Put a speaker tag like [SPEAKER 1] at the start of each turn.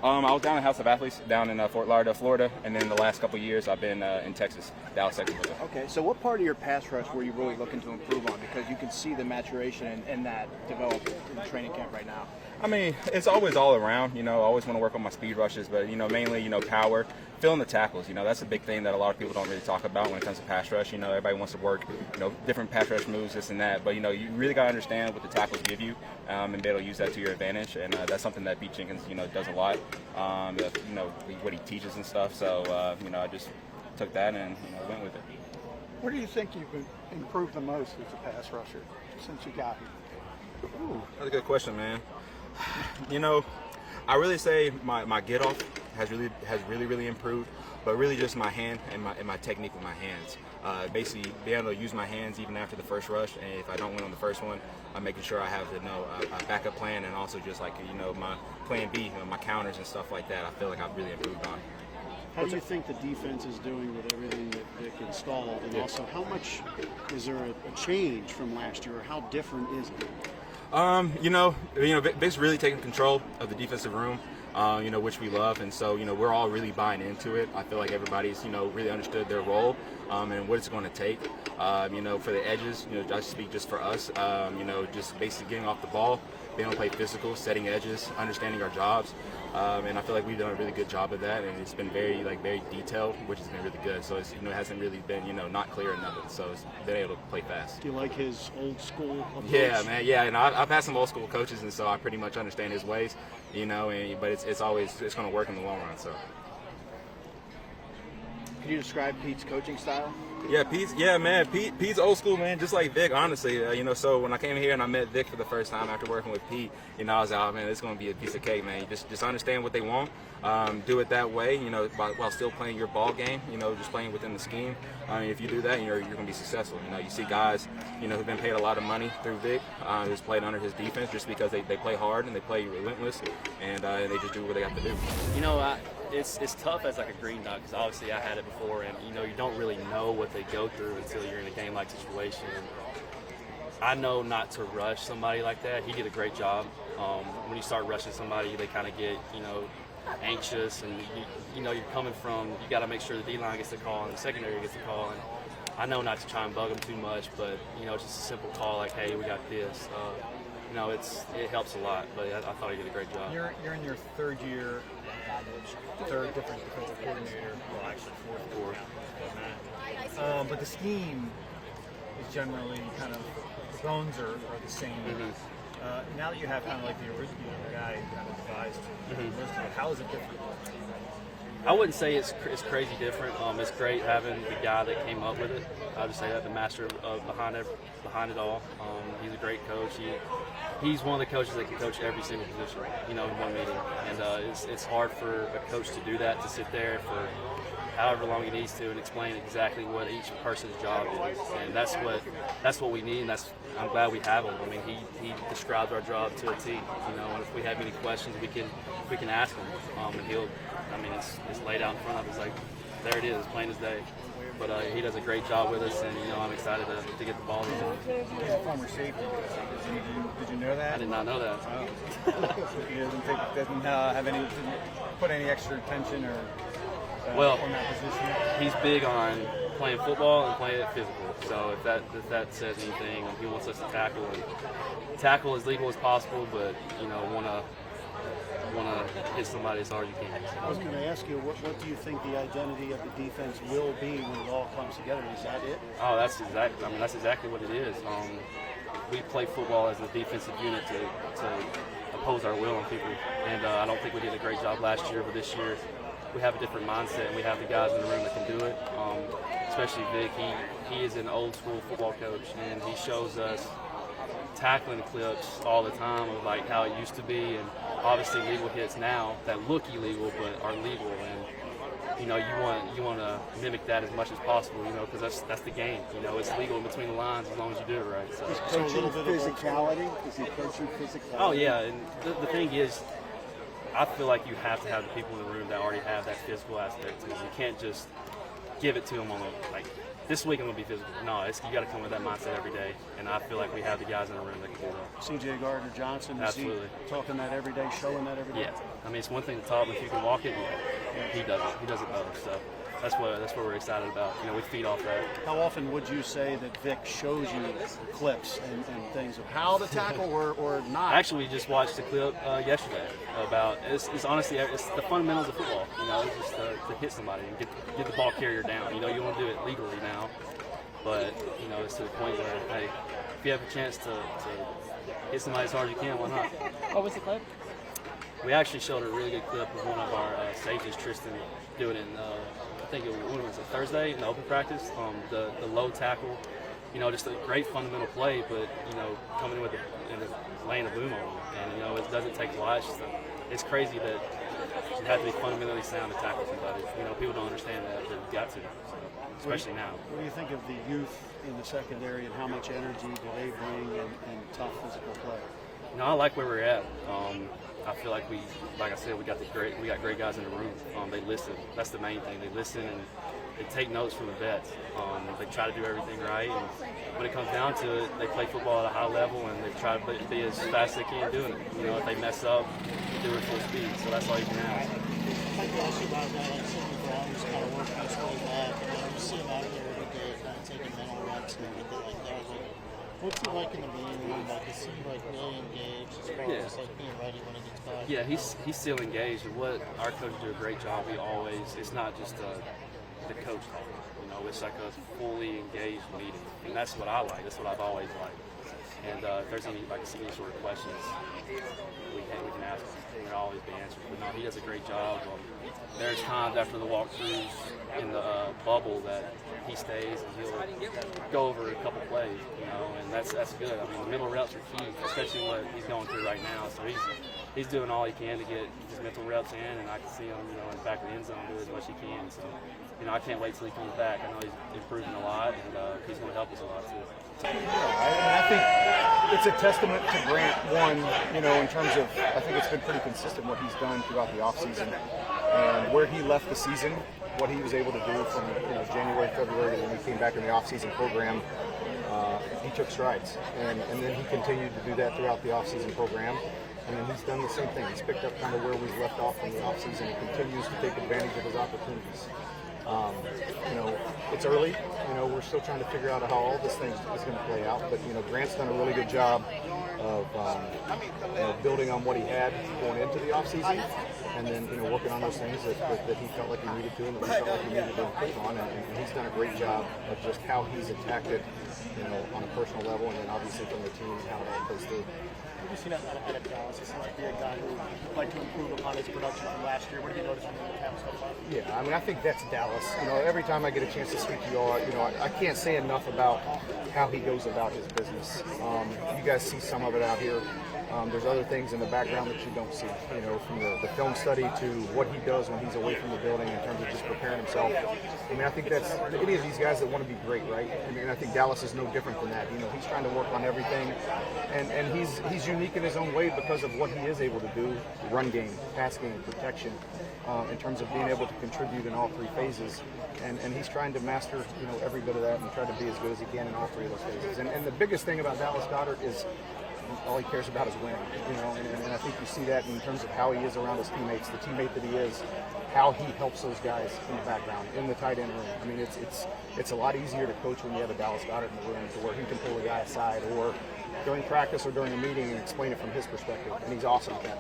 [SPEAKER 1] I was down at House of Athletes down in Fort Lauderdale, Florida, and then the last couple of years I've been in Texas, Dallas, Texas.
[SPEAKER 2] Okay, so what part of your pass rush were you really looking to improve on? Because you can see the maturation and that develop in training camp right now.
[SPEAKER 1] I mean, it's always all around. I always want to work on my speed rushes, but mainly power, filling the tackles. That's a big thing that a lot of people don't really talk about when it comes to pass rush. Everybody wants to work different pass rush moves, this and that, but you really got to understand what the tackles give you and be able to use that to your advantage. And that's something that Pete Jenkins does a lot. What he teaches and stuff. So I just took that and went with it.
[SPEAKER 3] Where do you think you've improved the most as a pass rusher since you got here?
[SPEAKER 1] Ooh, that's a good question, man. I really say my get off has really improved, but really just my hand and my technique with my hands. Basically, being able to use my hands even after the first rush, and if I don't win on the first one, I'm making sure I have a backup plan, and also just like my plan B, my counters and stuff like that. I feel like I've really improved on.
[SPEAKER 4] How do you think the defense is doing with everything that Vic installed, and also how much is there a change from last year, or how different is it?
[SPEAKER 1] Vic's really taking control of the defensive room, which we love, and so we're all really buying into it. I feel like everybody's really understood their role and what it's going to take. For the edges, I speak just for us. Just basically getting off the ball, being able to play physical, setting edges, understanding our jobs, and I feel like we've done a really good job of that, and it's been very detailed, which has been really good. So it's, it hasn't really been not clear or nothing. So it's been able to play fast.
[SPEAKER 4] Do you like his old school approach?
[SPEAKER 1] Yeah, man. Yeah, and I've had some old school coaches, and so I pretty much understand his ways. But it's going to work in the long run. So.
[SPEAKER 2] Can you describe Pete's coaching style?
[SPEAKER 1] Yeah, Pete's old school, man, just like Vic, honestly. So when I came here and I met Vic for the first time after working with Pete, I was like, oh, man, it's going to be a piece of cake, man. You just understand what they want, do it that way, while still playing your ball game, just playing within the scheme. If you do that, you're going to be successful. You see guys, who've been paid a lot of money through Vic, who's played under his defense just because they play hard and they play relentless, and they just do what they have to do.
[SPEAKER 5] It's tough as like a green dot because obviously I had it before, and you don't really know what they go through until you're in a game-like situation. I know not to rush somebody like that. He did a great job. When you start rushing somebody, they kind of get anxious, and you're coming from, you got to make sure the D-line gets the call and the secondary gets the call. And I know not to try and bug them too much, but it's just a simple call like, hey, we got this. It helps a lot, but I thought he did a great job.
[SPEAKER 6] You're in your third year, third different defensive coordinator, well actually fourth. But the scheme is generally kind of, the bones are the same. Mm-hmm. Now that you have kind of like the original guy who kind of devised most of it, how is it different?
[SPEAKER 5] I wouldn't say it's crazy different. It's great having the guy that came up with it. I would say that the master behind it all. He's a great coach. He's one of the coaches that can coach every single position, in one meeting. And it's hard for a coach to do that, to sit there for however long he needs to and explain exactly what each person's job is. And that's what we need, and I'm glad we have him. I mean, he describes our job to a T. And if we have any questions, we can ask him. And it's laid out in front of us, like there it is, plain as day. But he does a great job with us, and I'm excited to get the ball to him.
[SPEAKER 6] He's a former safety. Did you know that?
[SPEAKER 5] I did not know that.
[SPEAKER 6] Oh. He doesn't have any, put any extra attention or on that position.
[SPEAKER 5] He's big on playing football and playing it physical. So if that says anything, he wants us to tackle as legal as possible, but want to hit somebody as hard as you can.
[SPEAKER 4] I was going to ask you, what do you think the identity of the defense will be when it all comes together? Is that it?
[SPEAKER 5] Oh, that's exactly what it is. We play football as a defensive unit to oppose our will on people, and I don't think we did a great job last year, but this year we have a different mindset, and we have the guys in the room that can do it. Especially Vic, he is an old school football coach, and he shows us tackling clips all the time of like how it used to be, and obviously legal hits now that look illegal but are legal, and you want to mimic that as much as possible, because that's the game. It's legal in between the lines as long as you do it right. So
[SPEAKER 4] a little bit physicality. Is he coaching physicality?
[SPEAKER 5] Oh yeah, and the thing is, I feel like you have to have the people in the room that already have that physical aspect to it. You can't just give it to them on this week I'm gonna be physical. No, you got to come with that mindset every day, and I feel like we have the guys in the room that can do that.
[SPEAKER 4] C.J. Gardner-Johnson, is
[SPEAKER 5] Absolutely.
[SPEAKER 4] he talking that every day, showing that every day?
[SPEAKER 5] Yeah, I mean it's one thing to talk, but if you can walk it, he does it. He does it both. So that's what we're excited about. You know, we feed off that.
[SPEAKER 4] How often would you say that Vic shows you clips and things of how to tackle or not?
[SPEAKER 5] Actually, we just watched a clip yesterday about it's honestly it's the fundamentals of football. You know, it's just to hit somebody and get the ball carrier down. You know, you want to do it legally now, but you know it's to the point where hey, if you have a chance to hit somebody as hard as you can, why not?
[SPEAKER 7] What was the clip?
[SPEAKER 5] We actually showed a really good clip of one of our safeties, Tristan, doing it in I think it was a Thursday in the open practice. The low tackle, you know, just a great fundamental play, but you know, coming in with laying a boom on him, and you know, it doesn't take a lot. It's crazy that you have to be fundamentally sound to tackle somebody. You know, people don't understand that, but you've got to, so, especially now.
[SPEAKER 4] What do you think of the youth in the secondary and how much energy do they bring and tough physical play?
[SPEAKER 5] You know, I like where we're at. I feel like like I said, we got great guys in the room. They listen. That's the main thing. They listen and they take notes from the vets. They try to do everything right. And when it comes down to it, they play football at a high level and they try to be as fast as they can doing it. You know, if they mess up, they do it full speed. So that's all you can ask.
[SPEAKER 8] I can ask you about that, like Sidney Brown was kind of working his way back, and you see him out there every day, kind of taking mental reps and everything like that. Like, what's he like in the meeting room? Like, is he like really engaged as far as like being ready when he gets back?
[SPEAKER 5] Yeah, he's still engaged. And what our coaches do a great job. It's not just the coach talking. You know, it's like a fully engaged meeting, and that's what I like. That's what I've always liked. And if there's any sort of questions, we can ask him. And they'll always be answered. But no, he does a great job. There's times after the walkthroughs in the bubble that he stays and he'll go over a couple plays, you know, and that's good. I mean, the middle reps are key, especially what he's going through right now. So he's doing all he can to get his mental reps in, and I can see him, you know, in the back of the end zone do as much as he can. So, you know, I can't wait till he comes back. I know he's improving a lot, and he's going to help us a lot too.
[SPEAKER 2] I think it's a testament to Grant, one, you know, in terms of, I think it's been pretty consistent what he's done throughout the offseason and where he left the season, what he was able to do from January, February, when we came back in the offseason program. He took strides, and then he continued to do that throughout the offseason program. And then he's done the same thing. He's picked up kind of where we've left off in the offseason and continues to take advantage of his opportunities. You know, it's early. You know, we're still trying to figure out how all this thing is going to play out. But, you know, Grant's done a really good job of building on what he had going into the offseason, and then, you know, working on those things that he felt like he needed to and that he felt like he needed to improve on. And he's done a great job of just how he's attacked it, you know, on a personal level, and then obviously from the team and how it all plays through.
[SPEAKER 8] Have you seen that out of Dallas? He seems like be a guy who would like to improve upon his production from last year. What have you noticed from the camp so far?
[SPEAKER 2] Yeah, I mean, I think that's Dallas. You know, every time I get a chance to speak to you all, you know, I can't say enough about how he goes about his business. You guys see some of it out here. There's other things in the background that you don't see, you know, from the film study to what he does when he's away from the building in terms of just preparing himself. I mean, I think that's any of these guys that want to be great, right? And I think Dallas is no different than that. You know, he's trying to work on everything, and he's unique in his own way because of what he is able to do: run game, pass game, protection, in terms of being able to contribute in all three phases. And he's trying to master, you know, every bit of that and try to be as good as he can in all three of those phases. And the biggest thing about Dallas Goedert is all he cares about is winning, you know, and I think you see that in terms of how he is around his teammates, the teammate that he is, how he helps those guys in the background, in the tight end room. I mean, it's a lot easier to coach when you have a Dallas Goedert in the room, to where he can pull a guy aside or during practice or during a meeting and explain it from his perspective, and he's awesome at that.